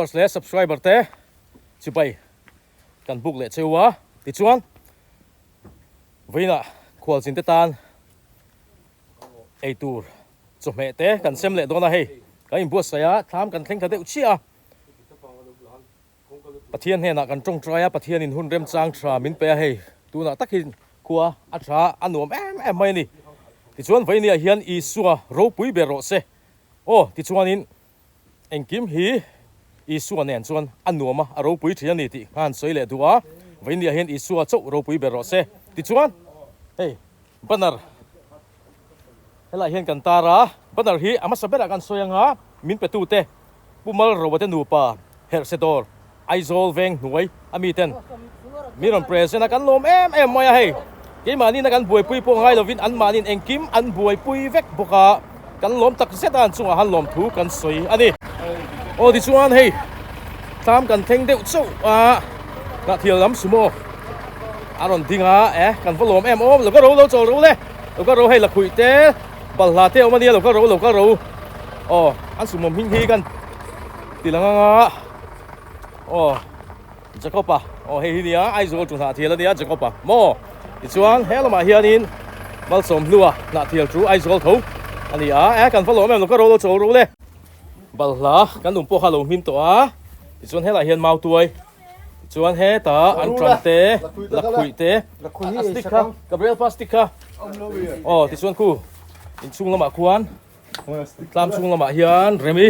viewers และ subscriber เต้ชิไปกันบุกเละเชวะติดชวนวินะขวลสินเตตานไอตูร์จบเมเต้กันเซมเละโดนนะเฮ้กันอินบัวสยาทำกันเข่งกันเตอุชิอาปะเทียนเฮนะกันจงใจปะเทียนอินหุ่นเริ่มจางทรามินเปียเฮ้ตัวน่ะตักหินขัวอัตราอันหนุ่มไม่นี่ติดชวนวินี่เฮียนอีสัวรูปุยเบโรเซโอ้ติดชวนอินเอ็งกิมฮีอีสัวเนี่ยชวนอันหนุ่มรูปุยเทียนนี่ติงานสวยเลยตัววินี่เฮียนอีสัวจุรูปุยเบโรเซติดชวนเฮ้บันนาร์เฮล่าเฮียนกันตาระบันนาร์ฮีอามาสเปรักันสวยงามินเปตูเตปุมาร์โรบัตนูปาเฮร์เซดอร์ไอโซลเวงหน่วยอามีเตนมีรอนเพรสนะกันลมมายาเฮกี่มานี่นะกันบวยปุยพวงไงเราวินอันมานี่เองกิมอันบวยปุยเวกบุกะกันลมตักเสดานจุงหันลมถูกันสวยอันนี้โอ้ดิชวนเฮ้ทำกันเทงเดียวจู่นาทีล้ำสุโมอารมณ์ทิ้งกันฟังลมโอ้เราก็รู้เราโจรู้เลยเราก็รู้ให้เราคุยเต้บอลลาเต้อมาเนี่ยเราก็รู้โอ้อันสุโมหิ้งฮีกันตีหลังโอ้จะเข้าป่ะโอ้เฮียนี่ไอ้โจจุนหาเทียแล้วเนี่ยจะเข้าป่ะโมดิชวนเฮลมาเฮียนินมาสมลัวนาทีจูไอ้โจถูอันนี้กันฟังลมเราก็รู้เราโจรู้เลยบอลลากันหนุ่มพวกฮัลโหลมินตัวดิชวนเฮล่าเฮียนมาตัวชวนเฮตาอันตรันเตลักคุยเตสติกะกับเรียลพลาสติกะโอ้ที่ชวนคู่อินซุงละมาควานตามซุงละมาเฮียนเรมิ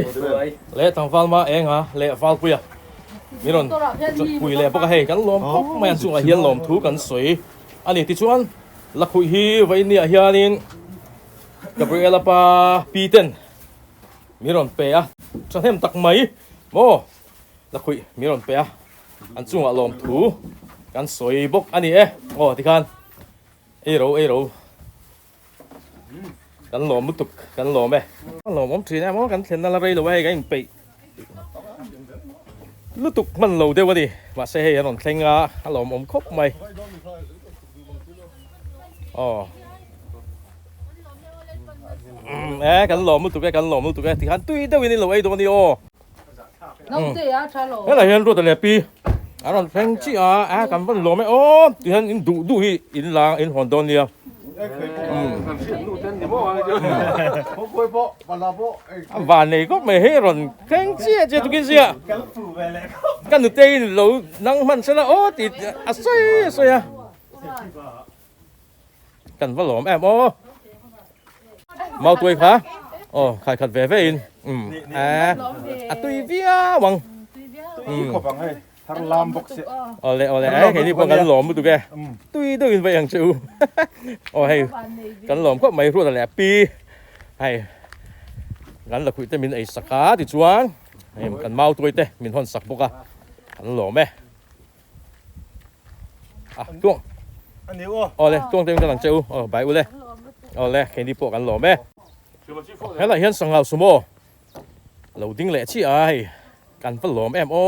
เละทางฟัลมาเองเละฟัลปุยมีรอนจุดปุยเละพวกเฮกันลมพวกแมนซุงละเฮียนลมถูกันสวยอันนี้ที่ชวนลักคุยฮีไว้เนี่ยเฮียนินกับเรียลปาปีเตนมีรอนเปียฉันเห็นตักไหมโมลักคุยมีรอนเปียอันจุงอารมณ์ถูกันสวยบกอันนี้โอ้ที่คันเอโรกันหลอมมุตุกกันหลอมกันหลอมผมถือนะมันกันเห็นอะไรเลยเว้ยกันไปมุตุกมันโหลเดียวดิมาเสียหนอนเทงหลอมผมครบไหมอ๋อกันหลอมมุตุกกันหลอมมุตุกที่คันตุ้ยเดียวนี่เลยตัวนี้โอ้นั่นแหละเห็นรู้แต่ละปีอันนั้นเพลงที่กันฟันลมโอ้ที่เห็นดูฮีอินลางอินฮอนดอนเนี่ยวันนี้ก็ไม่เห็นรอนเพลงที่จะตุกินเสียกันดูเตยเรานั่งมันซะนะโอ้ติดสวยกันฟันลมโอ้เมาตัวอีกค่ะโอ้ใครขัดเวฟอินตุยเวียวังทางลามบกเสียเอาเลยเห็นนี่พวกกันหลอมมุตุแกตุ้ยไปอย่างชิวโอ้ให้กันหลอมก็ไม่รู้แต่แหละปีให้งั้นเราคุยแต่มินไอ้สักขาติดชวนให้กันเมาตัวเต้มินหอนสักบกกันหลอมต้วงอันนี้อ๋อเลยต้วงเต็มกำลังชิวไปอุ้เลยเอาเลยเห็นนี่พวกกันหลอมให้เราเห็นสังหารสมโภเราดิ้งเละชี้กันฟันหลอมโอ้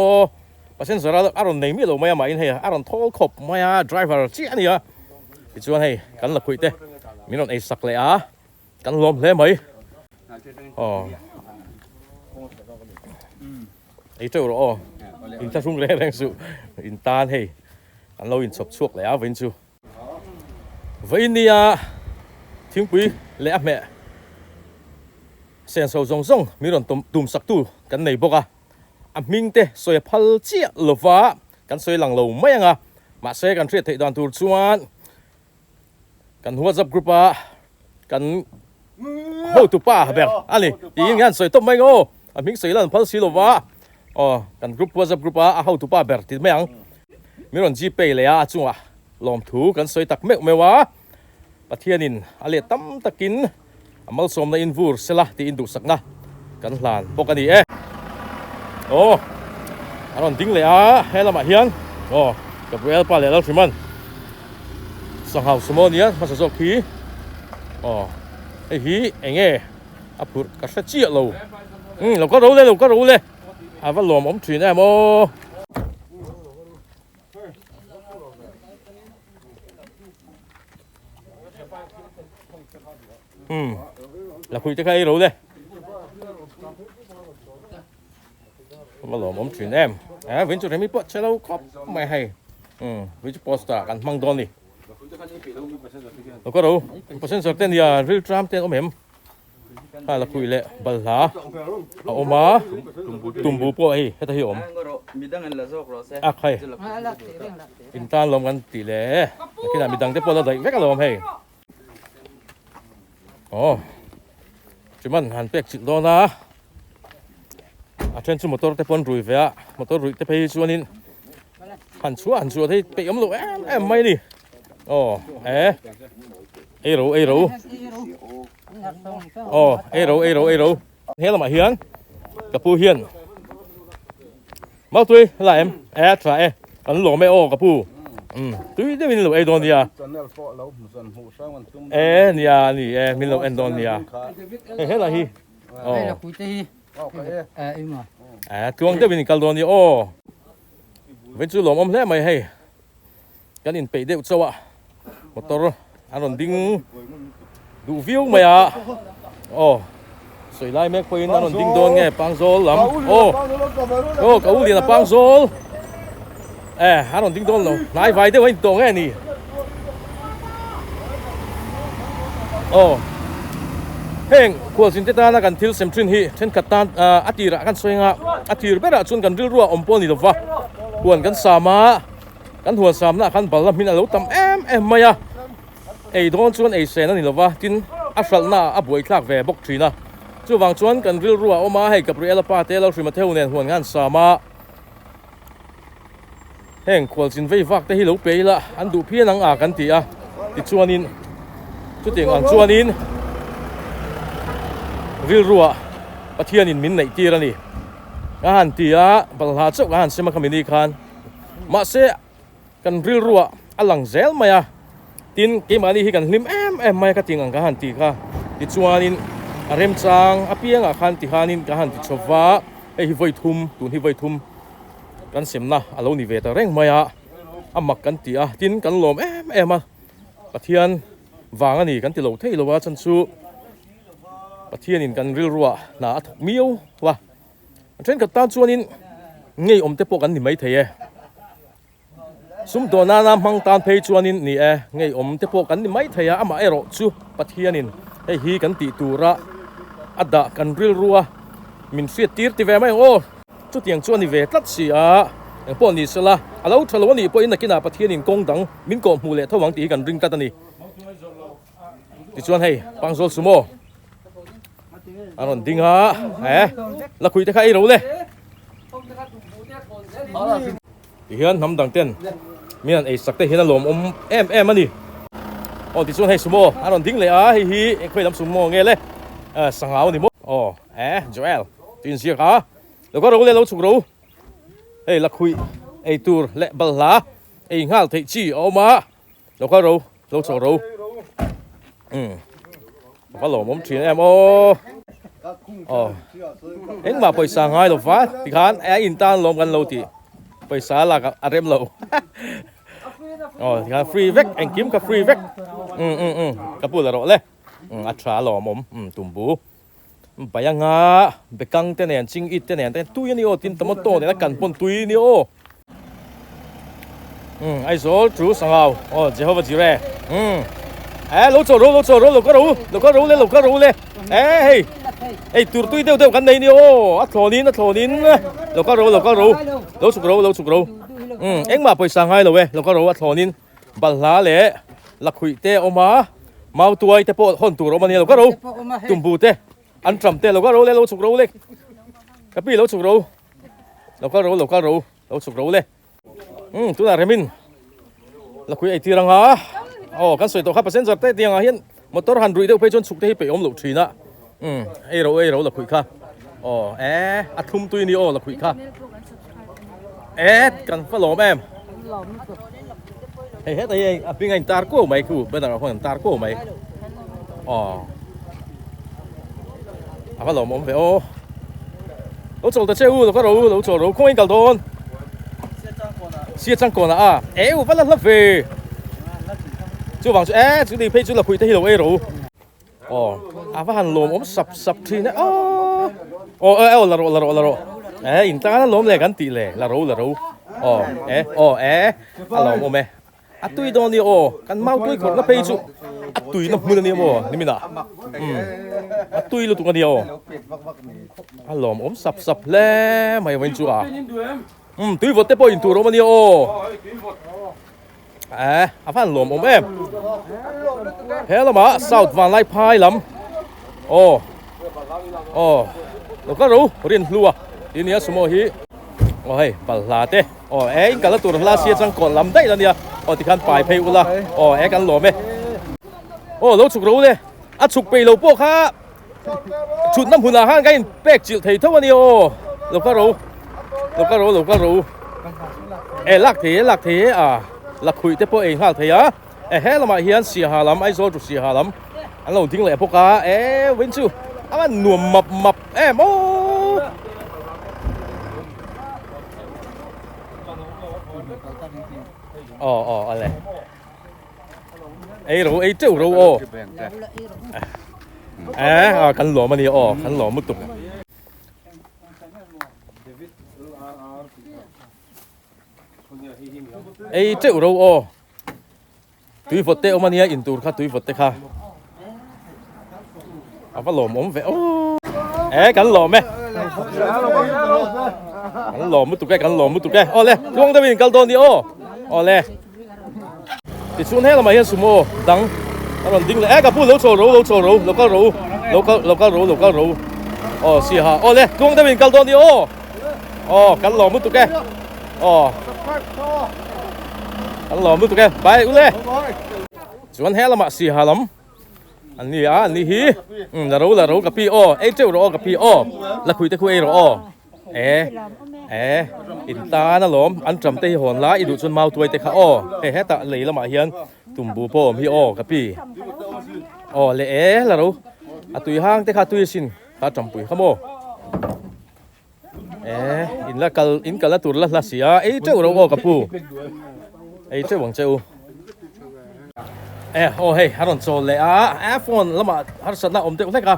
เพราะฉะนั้นสำหรับอารมณ์ในมิโลไม่มาอินเฮียอารมณ์ทอลขบไม่ดรายเวอร์ที่อันนี้ที่ชวนให้กันละคุยเต้มีน้องไอ้สักเลยกันลมเลยไหมอ๋อไอ้เจ้าหรออินทัศน์แรงสุอินตานให้กันเราอินสบช่วงเลยวินชูวินนี่ทิ้งปุ๋ยเลยแม่เสียงโซ่จงมีน้องตุ่มสักตู้กันในบกมิงเตสวยพัลเจียลฟ้ากันสวยหลังเราไม่ยังมาเสกันเทียดดานตูชวนกันหัวจับกรุ๊ปกันโหตุป้าแบบอันนี้ที่งานสวยต้มไม่โง่มิงสวยหลังพัลซีลฟ้ากันกรุ๊ปหัวจับกรุ๊ปโหตุป้าแบบที่ไม่ยังมีรอนจีเปย์เลยจังหวะลมถูกันสวยตักเมฆไม่ว่าปะเทียนินอะไรตั้มตะกินมัลสมในอินฟูร์เสละที่อินดูสักนะกันหลานปกติโอ้อันนั้นดิ้งเลยให้เรามาเฮียนโอ้กับเวลปาเลยแล้วใช่มั้ยสังหารสมอนี้มาสะสมขี้โอ้ไอ้ขี้เองพูดกัสเจียเราเราก็รู้เลยว่าหลอมอมถือแน่โมเราคุยจะใครรู้เลย มาหลอมอมถิ่นemวินจุดให้มีปะใช่แล้วครับไม่ให้วินจุดโพสต์กันมังดอนนี่แล้วก็รู้เปอร์เซ็นต์สุดเต้นยาริลทรัมเต้นอมเห็มละคุยเลยบัลลาเอามาตุ่มบูปอยให้ตาหิอมใครอินตานลมกันตีเลยที่นั่นมีดังเตปอลได้เวกลมให้จุมันหันเป็กจิตโดนะเช่นชุมมอเตอร์เตปอนรุยเวียมอเตอร์รุยเตไปชวนนินหันชัวที่ไปอมลูไม่ดิเอรูเฮลมาเฮียนกับผู้เฮียนมาตุยอะไรใช่อันหลงไม่กับผู้ตุยได้มินหลงโดนเนี่ยนี่มินหลงโดนเนี่ยเฮ้ยอะไรฮีจวงได้มินกัลโดนเนี่ยเว้นจู่หลงอมแท้ไม่ให้กันอินไปเดือดสวะมอเตอร์อันนั้นดิ้งดูวิวไหมสวยไล่แม็กไปนั่นนั้นดิ้งโดนไงปังโซลลำเขาเรียนปังโซลอันนั้นดิ้งโดนหรอนายไฟได้ไว้ตรงไงนี่เฮงขวดสินเตตานักันทิลเซมทรินฮีเช่นกัตตานอัติระกันสวยงามอัติระเบระชนกันริรัวอมปนนี่ตัวหวนกันสามากันหัวสามนะกันบอลมินอาลุตำมายาโดนชวนเซนนี่หรอวะทินอัศลน่าบวยคลากแวบกทรีนะจู่วางชวนกันริรัวออกมาให้กับเรียลปาเตลเราชิมาเทวเนนหัวงานสามาแห่งขวดสินไฟฟักแต่ฮิโลเปย์ละอันดูเพี้ยนังอากันตีติดชวนินจุดเตียงอ่างชวนินริรัวปะเทียนินมินในตีระนี่อาหารตีบลาเจ้าอาหารเสมาคามินีคันมาเสกันริรัวอลังเซลมายาตินเกมาลีฮิกันลิมไม่ก็ติงอังกาหันตีค่ะติดชวนินเริ่มจางอภิยังคันติฮานินกาหันติชวะฮิไวทุมตุนฮิไวทุมกันเสมนะอารมณ์นิเวศเร่งมายามักกันตีตินกันลมมาปะเทียนวางอันนี้กันติโลเทโลวะชันซูปะเทียนินกันริรัวน่าถูกมิ้ววะเช่นกับตาชวนินงี้อมเตปกันนี่ไม่เทสุมตัวนามังตานเพย์ชวนินนี่งี้อมเตปกันนี่ไม่เทมารอจูปะเทียนินฮีกันติตูระอัดดะกันริรัวมินเสียตีร์ติเวไม่จุดยังชวนนี่เวตัดเสียปอนี่สละเราทะเลาะนี่ปออินนักกินปะเทียนินกงดังมินกอมูเลทวังตีกันริงตัดนี่ติชวนให้ปังโซลสุโมอันนั้นดิ้งแล้วคุยจะใครรู้เลยเฮียนทำดังเต้นมีอันสักแต่เฮียนหลอมมันนี่ติชวนให้สุโมอันนั้นดิ้งเลยฮีคุยทำสุโมเงี้ยเลยสังหาวนี่โมโจเอลตีนเสียขาแล้วก็รู้เลยเราสุกรู้แล้วคุยตูร์เละบัลลาง่าเทจีออกมาแล้วก็รู้เราสุกรู้ก็หลอมผมถิ่นเอ็งมาไปสั่งให้เราฟ้าที่ขันอินตานลมกันเราตีไปสาละกับอาเรมเราที่ขันฟรีเวกเอ็งกิมกับฟรีเวกกับพูดละเราเลยอัตราหล่อมตุ่มบูไปยังไปกังเตนจิงอิเตนแต่ตุยนี่ตินตมโตเนี่ยกันปนตุยนี่ไอ้โซ่ทรูสังเอาเจ้าว่าจีเร่เราโจรู้เราก็รู้เลยตัวตุยเดียวกันในนี่อัฐอนินเราก็รู้เราสุกรู้เอ็งมาไปสั่งให้เราเราก็รู้อัฐอนินบัลลาเล่ลักขุยเตออกมาตัวไอ้เตปอนตัวเรามันนี่เราก็รู้ตุ่มบูเตอันทำเตเราก็รู้เลยเราสุกรู้เลยกับพี่เราสุกรู้เราก็รู้เราสุกรู้เลยตัวน่ะเรมินลักขุยไอ้ที่รังกันสวยตัวข้าเปอร์เซ็นต์จากเตียงเฮียนมอเตอร์หันรุยเดียวไปจนสุกที่ไปอมหลุดทีนะเราละคุยค่ะอัดทุ่มตุยนี่ละคุยค่ะกันฝรั่งเฮ้ยแต่ยังเป็นไงตาร์โก้ไหมคือเป็นอะไรคนตาร์โก้ไหมฝรั่งมันเรา做得这屋เราก็เรา做เราคง应该多เสียจังก่อนนะ我不能拉飞就往这里配出了回的路阿发หันลมสับทีนะละ in ta nó lom le kan ti le la ro lom o me a tui don ni o kan mau tui khot na pe chu a tui na mun ni mo ni mina a tui lu tu kan ni o a lom om sap le mai wen chu a tui vot te po in tu ro ma ni o a phan lom om em he la ma south van lai phai lam lo ka ro rin lua ti nia sumo hi hey bal la te in ka la tur la sia chang kon lam dai la nia ti khan pai phei ula kan lo me lo chuk ro le a chuk pe lo po kha chut nam huna han gain pek chil thei thaw ani lo ka ro lak the la khui te po hal thei he la ma hian sia ha lam ai zo chu sia ha lam an lo ding le po ka wen chu a nuam map ale ai trâu ro kan lo ma ni kan lo mu tuk ai trâu ro tui vot te ma ni in tur kha tui vot te kha fa lo mom ve kan lo me kan lo mu tuk ke le luang da bin kal don ni le ti chun he la ma hian sumo dang ron ding le ka pu lo cho ro lo ka ro si ha le luang da bin kal don ni kan lo mu tuk ke kan lo mu tuk ke bai u le chuan he la ma si ha lam an ni hi la ro ka pi ai cheu ro ka pi la khui te khu ai ro in ta na lom an tram te hon la i du chun mau tuai te kha he ta lei la ma hian tum bu po hi ka pi le la ro a tui hang te kha tui sin ta tram pui khamo in kal la tur la sia ai cheu ro ka pu ai cheu wang cheu hey haron so le phone lama har satna om te u theka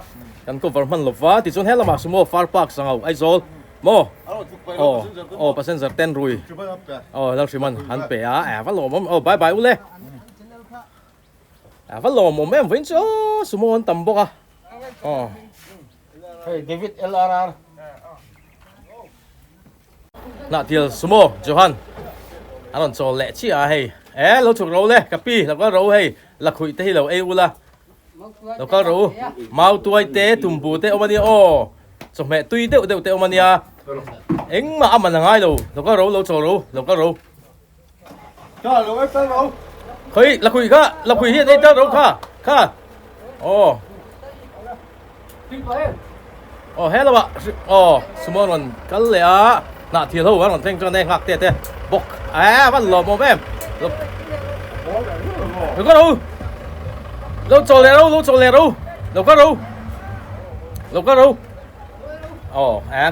kan ko varman lova ti chon he lama sumo far park sangau ai zol mo passenger 10 rui dal siman han pe va lo mom bye bye u le va lo mom em vin cho sumo on tam boka hey David LRR na tiel sumo johan haron so le chi hey lo chuk ro le kapi lo ka ro hey la khui te hi lo e ula lo ka ro mau tuai te tumbu te omani so me tui te te omani eng ma aman ngai lo ka ro lo cho ro cho lo ai ro khoi la khui hi te ro kha he la ba sumo ron kal le na thiel ho ron theng cho ne ngak te bok van lo mo em lo ka ro lo cho le ro lo ka ro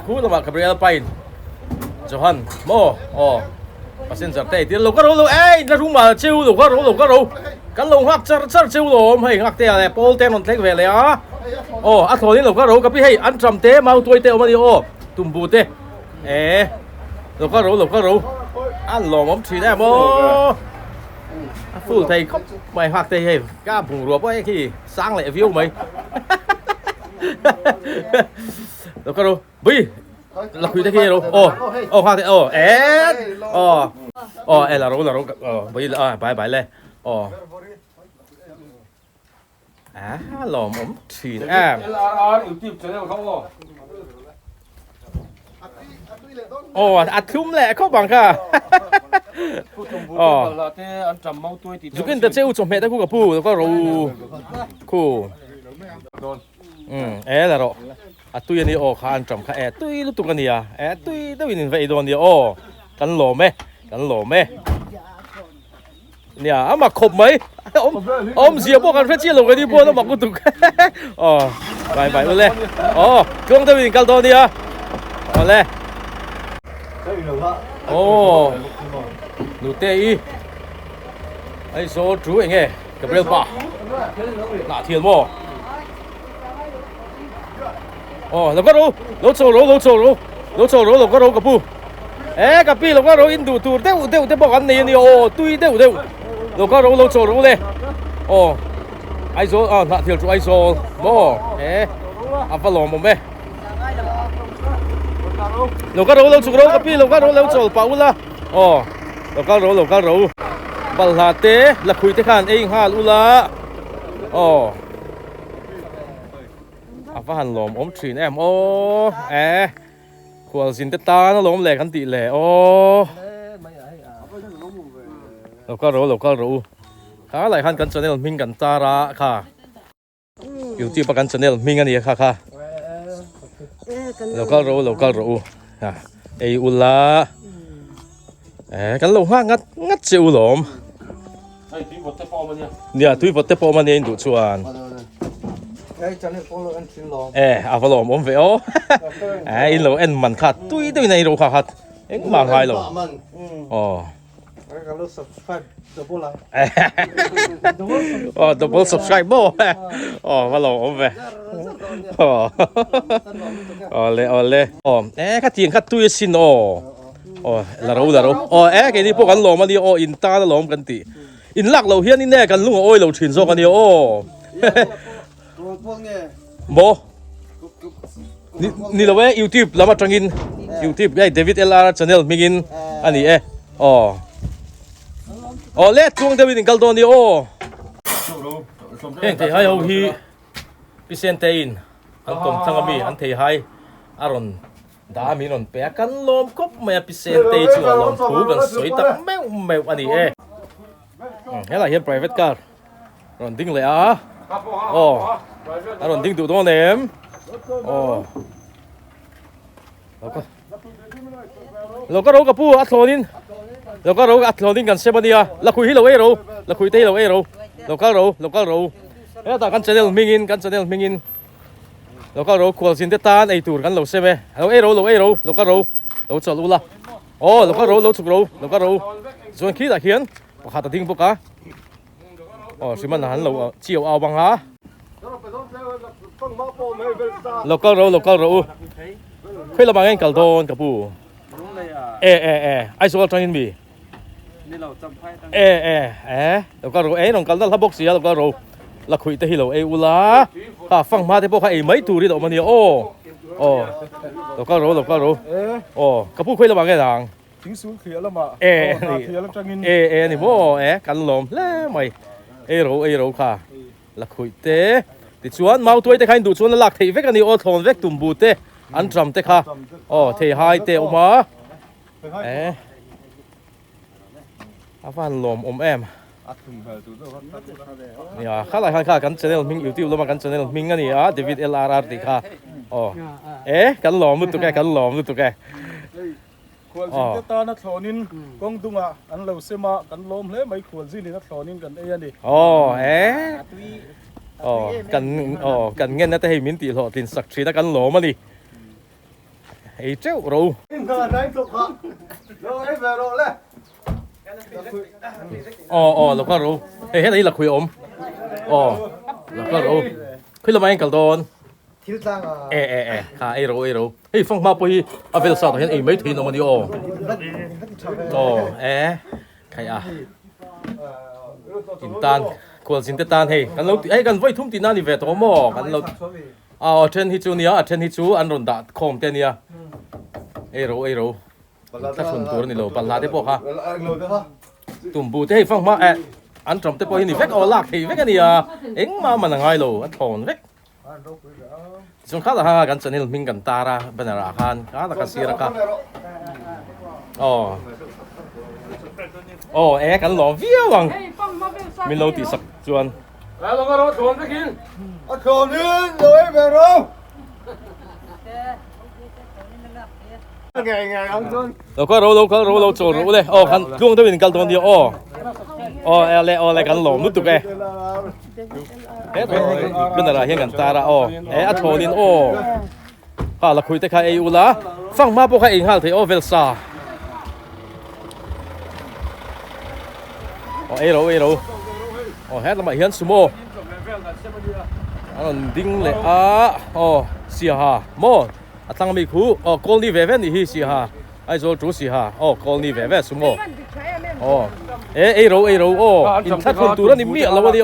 khu lo ma Gabriel pain Johan mo passenger te ti lo ka ro na ru ma chiu lo ka ro kan lo hak char chiu lo hei ngak te le pol te non thek ve le a tholi lo ka ro ka pi hei an tram te mau tuai te ma ni tum bu te lo ka ro an lo mom thi da mo full thầy mày hoặc thầy hề cá bùng ruột ấy khi sang lại view mày đâu có đâu bi là khui thế kia đâu hoặc thầy là rồi bi là bài lên lò mắm chỉ thum lẹ không bằng cả Jukin ta cheu chom meta ku ka pu ko ro ku la ro tui ani khan tram kha tui lu tu kan ya tui da win ve don dia kan lo me nia ama khop mai om zia bo kan fe chi lo ga di bo no ma ku tu bye u le kong da win kal don dia le nụ tê y ai số chú anh nghe Gabriel ba nạ thiền mò lo có đâu lo cho lo cho ro lo ka ro ka pu ka pi lo ka ro in du tur te bo kan ni o tui te lo ka ro lo cho ro le ai zo na thial chu ai zo mo a fa lo mo me lo ka ro lo chu ro ka pi lo ka ro lo cho pa u la lo ka ro bal ha te la khui te khan ei ha u la à phát hành lồm ốm truyền em Khualzinte ta nó lồm lẻ khăn tị lẻ lâu cá rượu khá lại khăn cắn channel mình cắn ta ra kha YouTube cắn channel mình anh ấy kha lâu cá rượu ai ula cắn lâu hoa ngắt chịu lồm nè tuy vật tép mà nè đủ chuan à phải lồm ốm vậy in lầu en mình khát tuy này đâu khát em mà hai lầu double subscribe bo phải lầu ốm vậy le khát tiền khát tuy xin là đâu cái đi bộ cắn lồm mà đi in ta nó lồm cắn tị in lạc lầu hiên in nè cắn lung ôi lầu chuyển rồi cắn đi bố ni lo YouTube lama trangin YouTube cái David LR channel mingin ani le chuang David kal don ni heng thei hai ho hi pisentein an tom thangami an thei hai aron da mi non pe kan lom kop me pisentei chu lom thu kan soi tak meu ani hela hian private car ron ding le aron ding du do nem lo ka ro ka pu athlonin lo ka ro athlonin kan sebania la khui hi lo e ro la khui te lo e ro lo ka ro ta kan channel mingin lo ka ro Khualzinte tan ei tur kan lo sebe lo e ro lo ka ro lo chol ula lo ka ro lo chuk ro lo ka ro zon khi da hian pakhat ta ding boka siman han lo chiu aw bang ha lo ka ro khơi là bằng anh caldon kapu ai số trang in mi lo ka ro nong kaldal habok sia lo ka ro la khui te hi lo ula phang ma te po kha mai tu ri do mani lo ka ro kapu khơi là bằng cái dang chính xuống khía là mà khía là trang in ni mo kan lom le mai ro kha la khui te ti chuan mau tuai te khain du chuan lak thei vek ani thon vek tum bu te an tram te kha thei hai te oma van lom em ya khá lại kha kan channel mình YouTube lo ma kan channel mình ani David LR ti kha kan lom tu ke Khualzinte ta na thlonin kong dunga an lo sema kan lom hle mai Khualzinte na thlonin kan e ani kan ngen na te hi min ti lo tin sak thri na kan lom ani ei treu ro lo ka ro he nei la khui om lo ka ro khui la mai kal don kha ei ro hei phong ma po hi avel sa to hen ei mai thin omani khai in tan Khualzinte tan hei kan lo kan voi thum ti na ni ve to mo kan lo then hi chu nia then hi chu an ron da khom te nia ei ro ta thun tur ni lo palla te po kha tum bu te hei phong ma an trom te po hi ni vek lak thei vek ani eng ma man ngai lo an thon vek chung khá là ha kan channel mình kan tara banara khan khá là kasira ka kan lo vía wang min lo ti sak chuan lo ka ro thon vek hin thon hin rồi về rồi lo ka ro cho ro le kan luang te min kal don dia le kan lo nu tu ke banara hian kan tara athonin la khui te kha ei ula phang ma po kha eng hal thei velsa ro het lama hian sumo an ding le sia ha mo à thằng mình khu con đi về thì hi xì ha ai rồi chú xì ha con đi về số một ê rồi in thắt con tụi nó niệm miệng lâu đi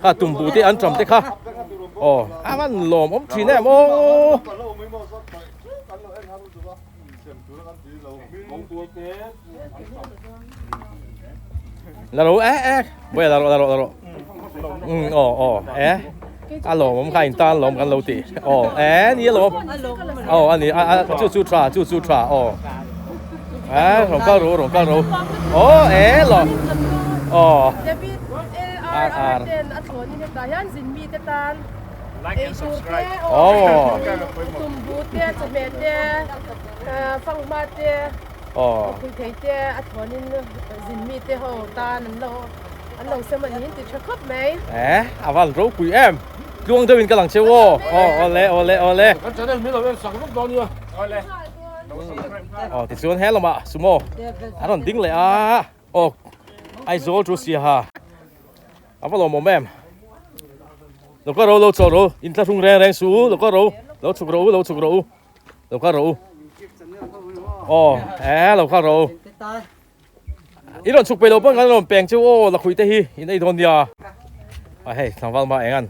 ha tụm bù thì ăn trầm thế ha ăn lòm ốm chỉ nè là rồi bây giờ là rồi lòm ốm khai tan lòmกัน lâu tịนี่lòmอันนี้chú trà rồng cao rồi lòm like and subscribe. Tum bute chmete phang mate kui theite athonin zinmi te ho tan an lo semanin ti chakop mai avan ro kui em luang tôi mình cái lằng chiêu ole cái channel mình là bên sẵn lúc đó nữa thì xuống hết rồi mà sumo còn tính lại ai rồi chú xì ha vào lòng mồm emเราก็รู้จอรู้อินทรุ่งแรงสูเราก็รู้เราฉุกรู้เราก็รู้เราก็รู้อีโดนฉุกไปเราเพิ่งกันเราแปลงชิวเราคุยได้ฮีอินไอโดนเดียเฮ้ยทางวันมาเองกัน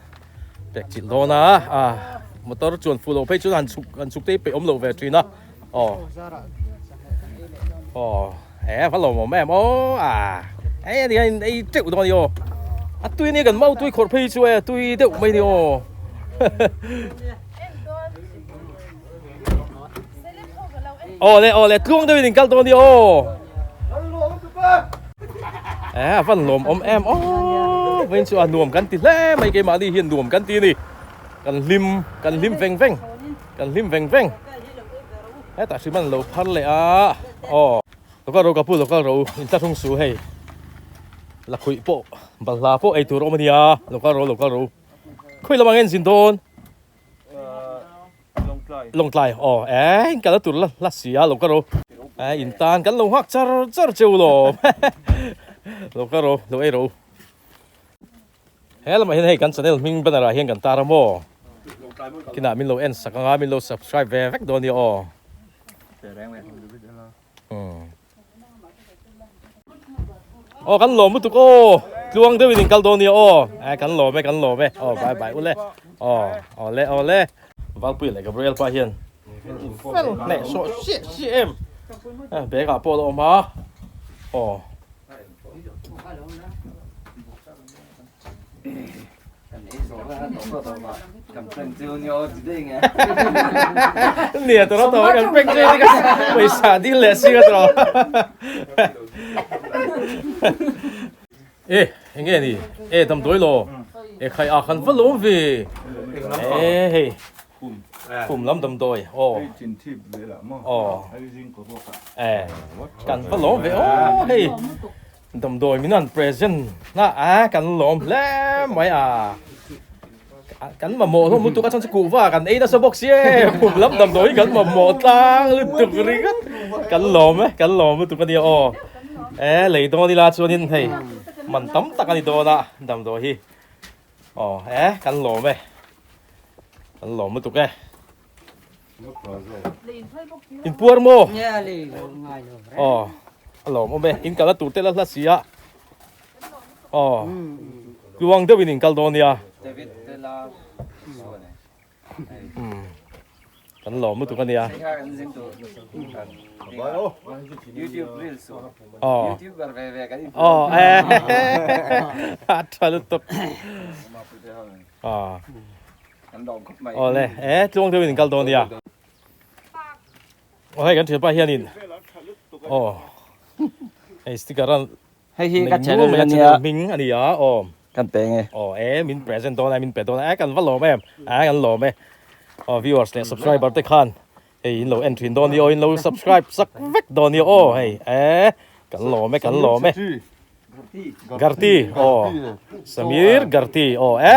แปลกจิตโลนะมาต่อจวนฟูเราไปจวนหันฉุกได้ไปอมเราเวทีนะฟังเราหมอแม่นี่ไอ้เจ้าตัวนี้tôi này gần mau tôi khổ phi chui tôi đậu mấy điều thương tôi đỉnh cao tôi đi phần lồm ôm em bên chỗ nuồm cắn tít lẽ mấy cái mà đi hiền nuồm cắn tít đi cần lim veng veng tại sự mình lầu phân lệ nó có râu cà pu nó có râu ta không số hay là khuy bộ bà là bộ ấy tụi Romania lộc caro khuy là bằng anh xin đồn long lại cái đó tụi là xí lộc caro in tan cái lông hoắc char chiu lo lộc caro lộc ấy rồi là mà hiện nay cái channel mình bên này hiện cái ta mo khi nào mình lo end sắc ngang mình lo subscribe về vách đồn điกันหล่อมุตุกลวงด้วยวิธีการโดนเนี่ยกันหล่อไหมบายอุ้เลยเล่วังปุ๋ยอะไรกับเรียลพาเฮียนเนี่ยโซ่เอ็มเบกับโปรออกมาเนี่ยตัวกันเป็นเรื่องกันไม่สาดีเลยสิกันตัวยังไงนี่ทำตัวโลใครขันฟันล้มวีปุ่มล้ำทำตัวกันฟันล้มวีทำตัวมีนั่นเพรสเซนนะกันล้มแล้วไม่กันมาโม่ทุกมุตุกันฉันจะกูว่ากันน่าสบกเสียปุ่มล้ำทำตัวกันมาโม่ตั้งลึกตึกริกันล้มมุตุกันเดียวเลยตัวนี้ละชวนนินให้มันตั้มตักกันตัวนะทำตัวฮีกันล้มมุตุกันอินปัวโม่ล้มโม่อินกันละตัวเตละละเสียกวางเดวินินกันตัวนี้กันล้มมุตุกันเนี่ยYouTube Reels. YouTube berve kan itu. Ada lutuk. Kan dong kop mai. Oleh, tuang tu ni kalau dia. Hai kan siapa hianin. Stikaran. Hai kan channel ni ya. Ming ani ya. Kan penge. Min present tu min peton. Kan follow em. Kan follow em. Viewers ni subscriber te kan. In lo entry don đi in lo subscribe sắc vách don đi cắn lò mẹ Garti Samir Garti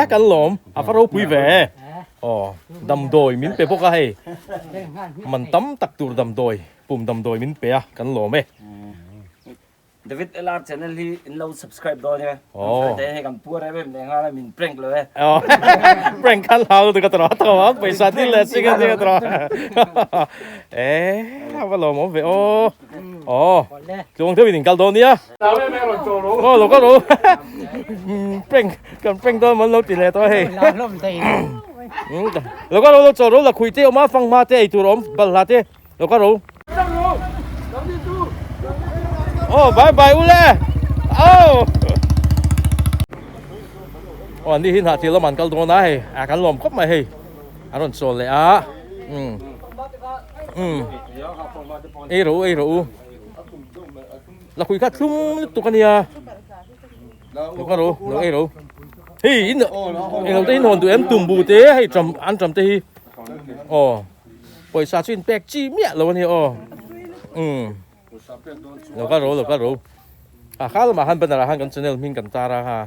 cắn lòm afaro pui về đầm đồi min pe boka hay mình tắm tắc tur đầm đồi bùm đầm đồi min pe cắn lò mẹ David LR channel hi in lo subscribe do nha. Để hay cầm pua đấy bên này ha mình prank rồi. prank kan hao tu kata rata wa paisa ti le sing kan kata rata apa lo mo ve chung thế mình kal do nia lo ka lo prank do man lo ti le to he lo ka lo cho lo la khui te ma phang ma te tu rom bal la te lo ka lo bye bye uleอันนี้หินหาที่เรามันกันตรงนั้นกันลมครบไหมเฮ้อันนั้นโซนเลยเอรู้เราคุยกันทุ่มตุกันเนี่ยเราก็รู้เรารู้เฮ้ยอินเราได้นอนตัวเอ็มตุ่มบูเต้ให้จำอันจำเต้ปล่อยซาชินแปกจีเมียเราวันนี้เราก็รู้ข้าเรามาหันเป็นอะไรหันกันชแนลมินกันตาราฮะ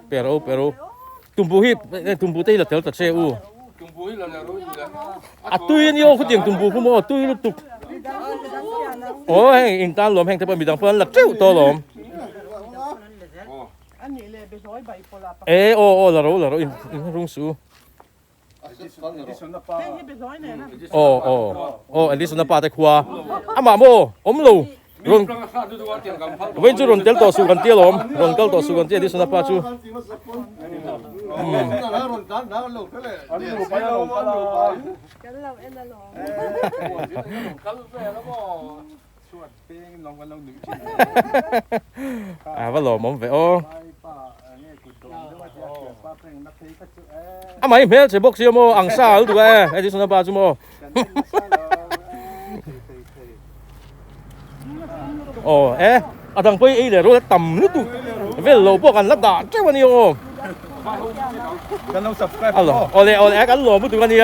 pero tumbuhi tumbuti la tel ta che u tumbuhi la na ro atui ni o khu tiang tumbu khu mo atui lu tuk ôi in tan lom heng te pa mi dang phan la treu to lom la ro in rung su Alice na pa te khwa ama mo om lo ron wen chu ron tel to su kan tialom ron kal to su kan ti di sana pa chu va lo mom ve mày mẹ chơi box gì mo ang sa ở tụi cái đi sana pa chu mo thằng quay ấy để rồi tầm nước tụ về lẩu bòกันรับด่าเจ้าวันนี้กันต้อง subscribe เลยกันหล่อมุดตัวกันเนี่ย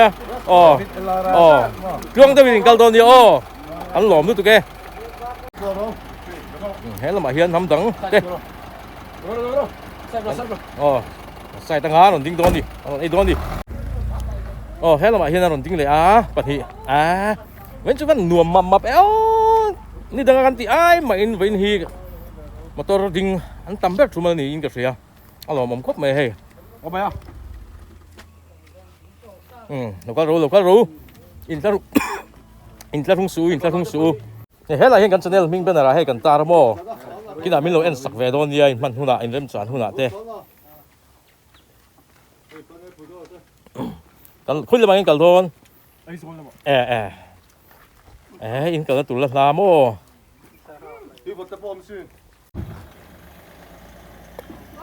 ช่วงที่วิ่งกันตอนนี้กันหล่อมุดตัวแกเห็นแล้วมาเฮียนทำดังเด้ใส่ตั้งหาหล่นดิ้งโดนดิไอ้โดนดิเห็นแล้วมาเฮียนหล่นดิ้งเลยปะทีเว้นจุกันหน่วมมับนี่ดังกันที่ไอ้มาอินเวนฮีมาตัวดิ่งอันตั้มแบบชุมันนี่อินกับเสียเราหม่อมคบไม่ให้เอาไปเราก็รู้อินทรุงสูเนี่ยเฮ้ยอะไรเห็นกันชแนลมิ่งเป็นอะไรให้กันตาละโมกินอะไรมิโลเอ็นสักเวดอนยัยมันหุ่นอินเริ่มจานหุ่นเต้กันคุยเลยมาอินกันโดนอินกันตุลลาโม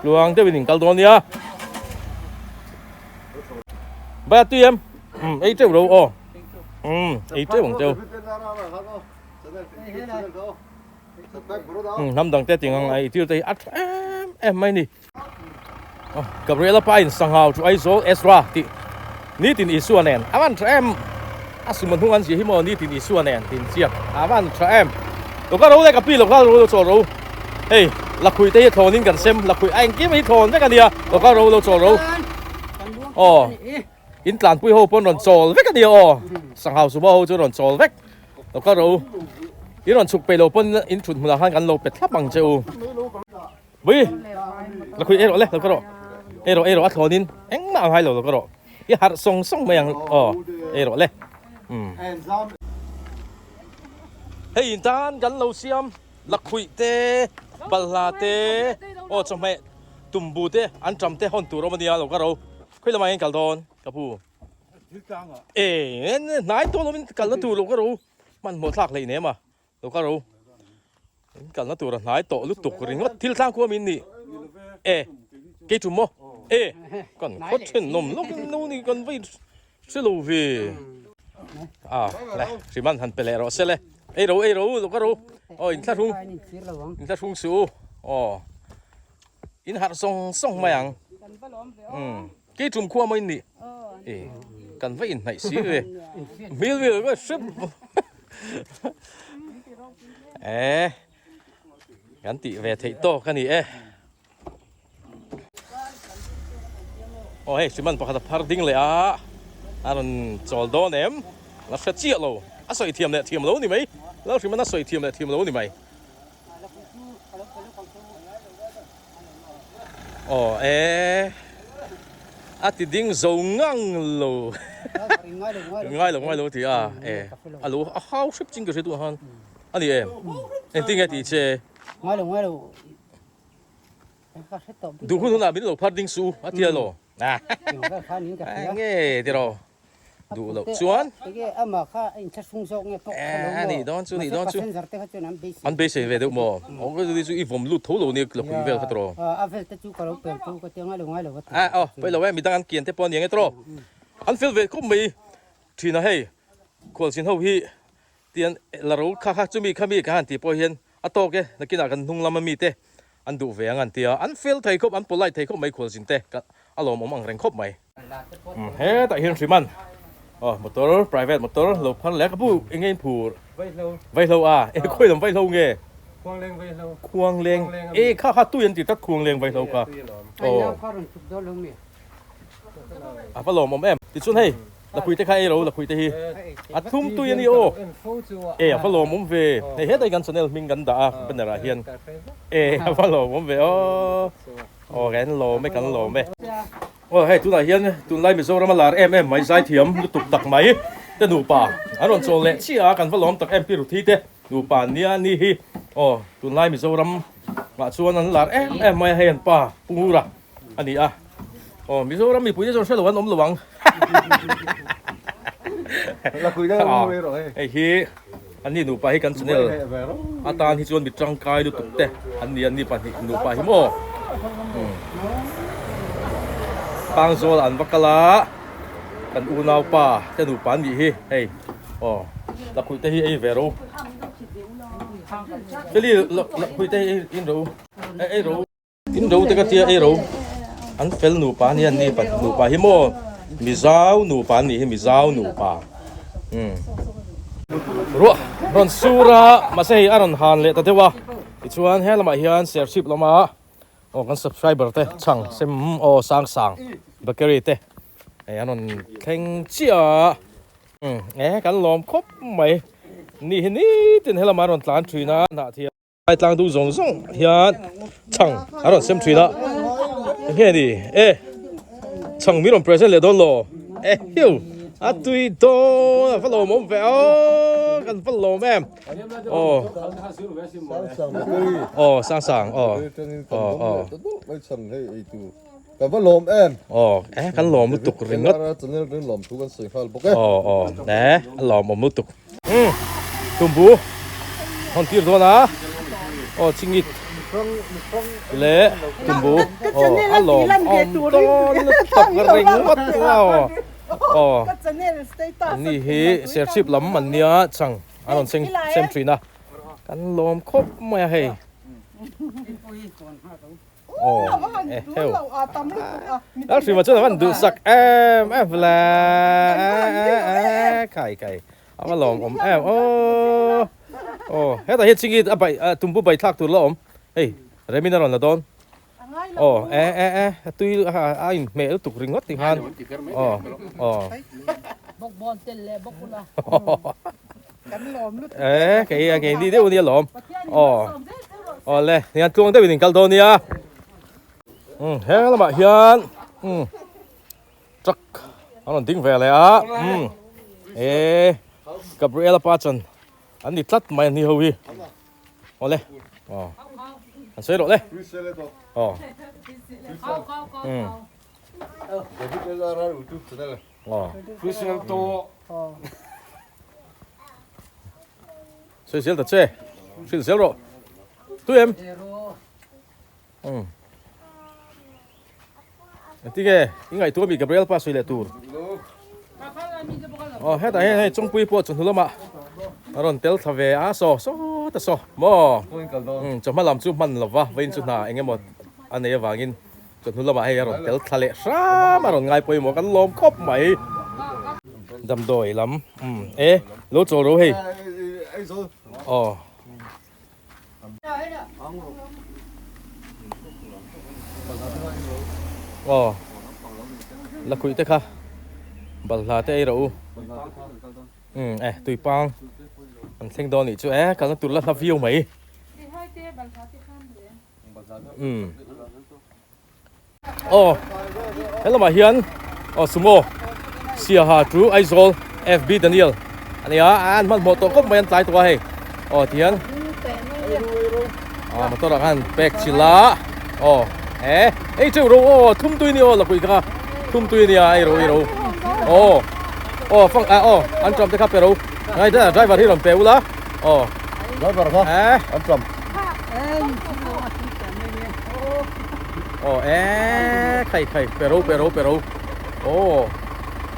ลวงเจ้าวินิงกัลโดเนียบ้าเตรียมไอ้เจ้าเราไอ้เจ้าของเจ้าทำดังเต้ติงไอ้ที่เราอัดไม่นี่กับเรือละไปสังหาวจุไอโซเอสราที่นี่ตินอิสุอันเองอาวันสิมันทุ่งอันเสียหิมอนี่ตินอิสุอันเองตินเสียอาวันเราก็รู้ได้กับพี่เราก็รู้เราโจรู้เฮ้ยเราคุยได้ทอนินกันเซมเราคุยไอ้กิ๊บไม่ทอนได้กันเดียวเราก็รู้เราโจรู้อินกลานปุ้ยโฮปนรอนโจลเวกันเดียวสังหาวสุบโฮจะรอนโจลเวกเราก็รู้อินรอนสุกไปเราปนอินฉุนหัวหันกันเราเป็ดทับบังเจ้าวิเราคุยเราเลยเราก็รู้เราอัดทอนินเอ็งมาให้เราก็รู้อีหัดส่งมาอย่างเราเลยเฮ้ยจานกันเราเสียมลักคุยเตะบลาเตะจำไม่ตุ่มบูเตะอันจำเตะฮอนตัวเรามาเดียวเราก็รู้คุยละมาเองกันโดนกับผู้นายตัวเราเป็นกันละตัวเราก็รู้มันหมดหลักเลยเนี่ยมาเราก็รู้กันละตัวนายโตลุกตุกริงว่าทิลทางขั้วมินนี่เกจุมโมก่อนโคตรเช่นนมลูกนี่กันไว้เสลูวีเลยสิมันหันไปเลยเราเสเลยรู้เราก็รู้อินทรุงสูอินหัดส่งมาอย่างกี่จุ่มขั้วไม่นี่กันไว้อินไหนสิเลยมีก็ซึมกันติเวทีโตกันนี่เฮ้ยสิมันพอขัดพาร์ดิ้งเลยอันนั้นจอลโดนแล้วเสียเรา สอยเทียมเนี่ยเทียมโลนี่ไหมแล้วที่มันน่าสอยเทียมเนี่ยเทียมโลนี่ไหมอ๋อติดดิ้งโจงังโลง่ายโลที่อะโลข้าวชิบจริงก็ใช่ตัวฮันอันนี้ติ้งไงที่เช่ดูคุณน่ะบินโลพัดดิ้งซูอันที่โลนะงี้ที่เราดูโลชวนนี่ดอนซูอันเบสเวดโมผมก็ดูอีผมลุดทั่วโลนี่เราคุยเวลคัตโรไปเรามีตั้งอันเกียนเทปอนยังไงตรอันฟิลเวก็มีที่น่ะให้คนสินเฮาฮีเตียนเรารู้ค่าจะมีข้ามีกันที่พอเห็นอัตโตเกนักกินกันทุ่งลำมันมีเตอันดูเวียงอันเตียอันฟิลไทยครบอันปลายไทยครบไม่คนสินเตก็อารมณ์มันแรงครบไหมแต่เห็นสิมันมอเตอร์ private มอเตอร์เราพันแล้วก็พูดเองพูดไวโลคุยถึงไวโลไงควงเลงข้าตู้ยันติดตัดควงเลงไวโลก็พัดลมติดส่วนให้เราคุยแต่ใครเราคุยแต่ฮีทุ่มตู้ยันนี่พัดลมเวเฮ็ดได้กันสนลมิงกันด่าเป็นอะไรเฮียนพัดลมเวกันลมไม่กันลมไหมให้ตุนเฮียนตุนไล่มิโซรามาลาไม่ใช่เทียมตุกตักไหมแต่หนูป่าอันนั้นโซเล่เชียกันพัดลมตักพิรุธีเตหนูป่าเนี่ยนี่ฮีตุนไล่มิโซรามมาชวนนั้นลาไม่ให้อันป่าปูระอันนี้มิโซรามมีปุ๋ยจะช่วยระวังระวังเราคุยได้ไม่หรอกฮีอันนี้หนูป่าให้กันสนลอาตาที่ชวนบิดจังกายดูตุกเตอันนี้ป่าหนูป่าฮิโมปางโซลันวักละกันอูนาวป่าจะหนูป่านี่ฮีเราคุยแต่ฮีเวโรเบลี่เราคุยแต่อินโรแต่ก็เทียโรอันเฟลหนูป่านี่ปัดหนูป่าฮิโมมิซาวหนูป่านี่มิซาวหนูป่ารัวรอนซูระมาเสียอารอนฮันเลยแต่เดี๋ยวอีชวนให้เรามาเฮียนเสียชิปเรามากัน subscriber เต้ช่างเซมสังเบเกอรี่เต้อันนั้นแข่งเชียกันลมครบไหมนี่ถึงให้เรามารอนตานทรีนะนาทีไปตานดูส่งเฮียนช่างอันนั้นเซมทรีนะเฮียดิช่างมีรอนเพรสเซนเลยโดนโลฮิวตุยโตฟัลโลมเวกันฟัลโลแม่สังไม่สั่งให้ไอ้ตัวกันว่าลมกันลมมุตุกริงก์จะเรื่องลมทุกคนสิ่งข้าวปกลมมุตุกตุ่มบูฮอนตีร์ตัวนะชิงิดเละตุ่มบูลมต้นตกริงก์วัดนี่เฮเสียชิปลำมันเนี้ยช่างอันนั้นเซมทรีนะกันลมครบไม่ให้เฮลแล้วสิมาเจอมันดูสักเวลาไก่เอามาลมเฮ้แต่เฮ็ดสิ่งนี้ไปตุ้มบุใบทักตัวละเฮ้ยเรมินารอนละดอนตุยไอ้เมลตุกริงวัดที่ฮันบกบอลเต้นเลยบกกุลากันลมไก่ดีเดี๋ยวนี้ลมเลยนี่อันกลวงได้เป็นกัลโดเนียเฮ้ยละมาเฮียนจักอันนั้นดิ้งแวเลยกับเรลปาจันอันนี้ทัดไม่นี่เขาวิเลยอันเสร็จแล้วเลยFishing to Soi xiel thật xe Soi xiel rồi Tụi em Tí kì Ý ngày tụi bị Gabriel pa soi lệ tour Hết tại trong quy bộ chuẩn hữu lắm ạ Rồi tel thà về so ta so Mò Trong mắt làm chút mặn là va Vên chút nà anh em một Anh ấy vàng in chuẩn hữu lắm ạ hay rồi tel thà lệ Sa mà rồi ngay bồi một cái lom khóc mày đầm đồi lắm lỗ chỗ đâu hay là quỷ thế kha bật là thế đâu ตุยปังมันเซ็งโดนนี่จู่กันตุลละวิวไหมโอ้เฮ้ยเรามาเฮียนสโมเสียหาทรูไอโซล FB ดานิเอลอันนี้มันหมดตัวก็ไม่ยันตายตัวให้เทียนมาตัวละกันเป็กชิลาเจ้าโรทุ่มตุยนี่ละคุยกันทุ่มตุยนี่ไอโรฟังอันจอมจะขับไปโรไงเด้อไดรเวอร์ที่เราเปล่าไดรเวอร์ครับอันจอมใครเปโร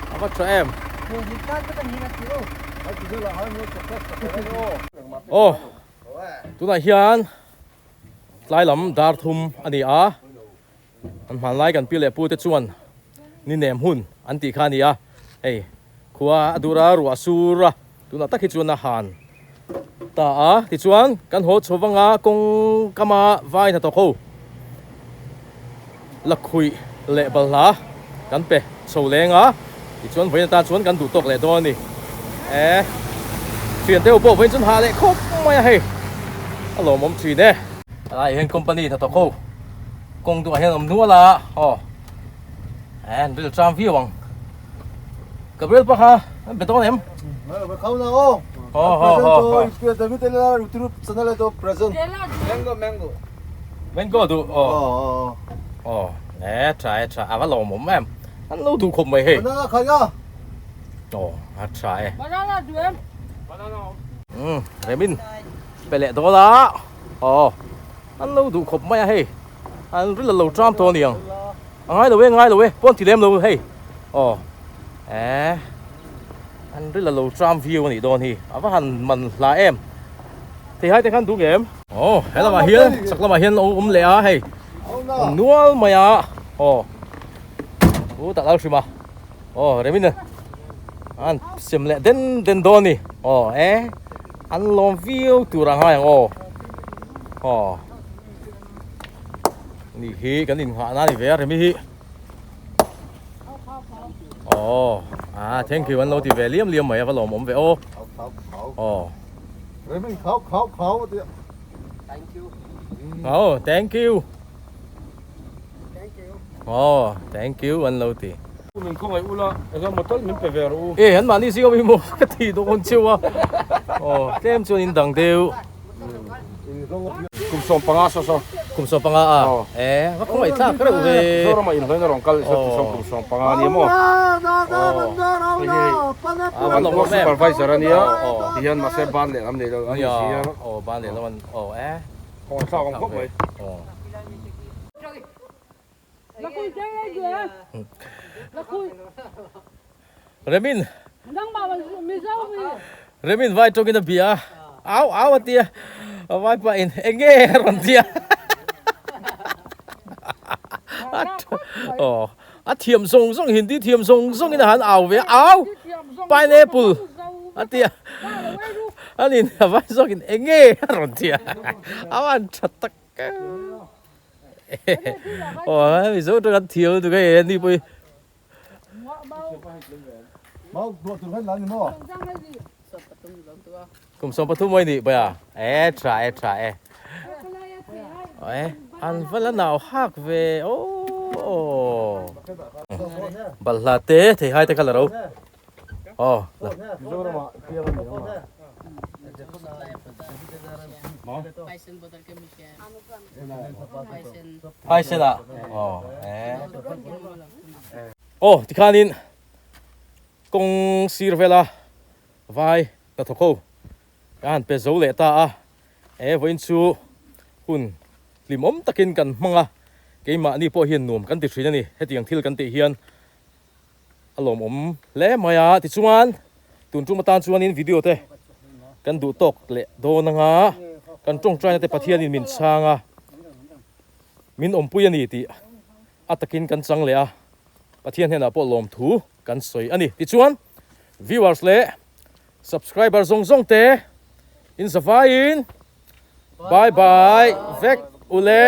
เอามาแทรมตัวนั้นเฮียนไล่ลำดาร์ทุมอันนี้อันผ่านไล่กันปีเล่ปูเตจวนนี่เนมหุ่นอันตีขานี่ขัวดูรารัวสูระตัวนั้นตักขิจวนอาหารตาติจวนกันโหดชวังกงกามาไว้นะตัวเขาลักคุยเละบลากันเปะโซเลงติจวนไว้ตาจวนกันดูตกเละตัวนี่เปลี่ยนเต้าโบไว้จนหาเละครบไม่ให้ฮัลโหลผมชีเนี่ยอะไรเห็นคอมพานีนะตัวเขากงตัวเห็นอมนัวละเรื่องจามฟิวงกับเรื่องปะฮะเป็นตัวไหนมั้งเขาเนาะpresent to invite la utrup sanale to present mangoดูใช่ว่าหล่อผมแม่อันเราดูคมไปเฮ้นั่นใครอ่ะใช่bananaดูเรมินไปเละตัวละอันเราดูคมไม่เฮ้อันเรื่องเราจามตัวเนี่ยง่ายเลยป้อนที่เล่มเลยเฮ้อันเรื่องเราจามฟิวนี่โดนที่ว่าหันมันลาที่ให้แต่ขั้นดูเกมให้เรามาเฮียนสักเรามาเฮียนเละเฮ้นัวมาตัดเอาสิมาเรมินอันเสียมเละเด่นโดนนี่อันลองฟิวตัวรังให้นี่ฮีกันอินหาหน้านี่เว้ยเรมิฮีthank you วันเราที่เวเลียมไหมว่าหล่อผมเว้ยเรมินเขาthank you thank you thank you วันเราที่mình không phải u lo, giờ một tuần mình phải về rồi. Hắn mà đi siêu mình mua cái gì đâu con chiêu tem cho nên đằng đều. Cùng sòng panga sao? Cùng sòng panga nó không phải chắc cái đâu về. Sao mà in phải nó rong cal cùng sòng panga ni mo. Anh là một supervisor anh nhá. Thì anh mà sẽ ban lệ làm này đâu anh gì ban lệ làm Còn sao không có vậy? Remin vai trong cái bia áo tia vai pain enge ron tia thiểm song hình tí thiểm song cái hắn áo về áo pineapple tia anh nhìn vai trong cái enge ron tia áo ăn chặt tắc ví dụ tôi ăn thiếu từ cái đi bơi cùng sống bắt thú mới đi bây giờ try ăn vẫn là nào khác về bật là té thì hai tay cái là đâu hai sen à thì khai nín công sirvela vai na thoko kan pe zo le ta voin chu hun limom takin kan manga keima ni po hian nom kan ti thrin ani hetiang thil kan ti hian alom le maya ti chuan tun chu matan chuan in video te kan du tok le do na nga kan tong trai na te pathian in min changa min pui ani ti atakin kan chang le pathian hena po lom thu kan soi ani ti chuan viewers le subscriber zong te in savain bye vek ule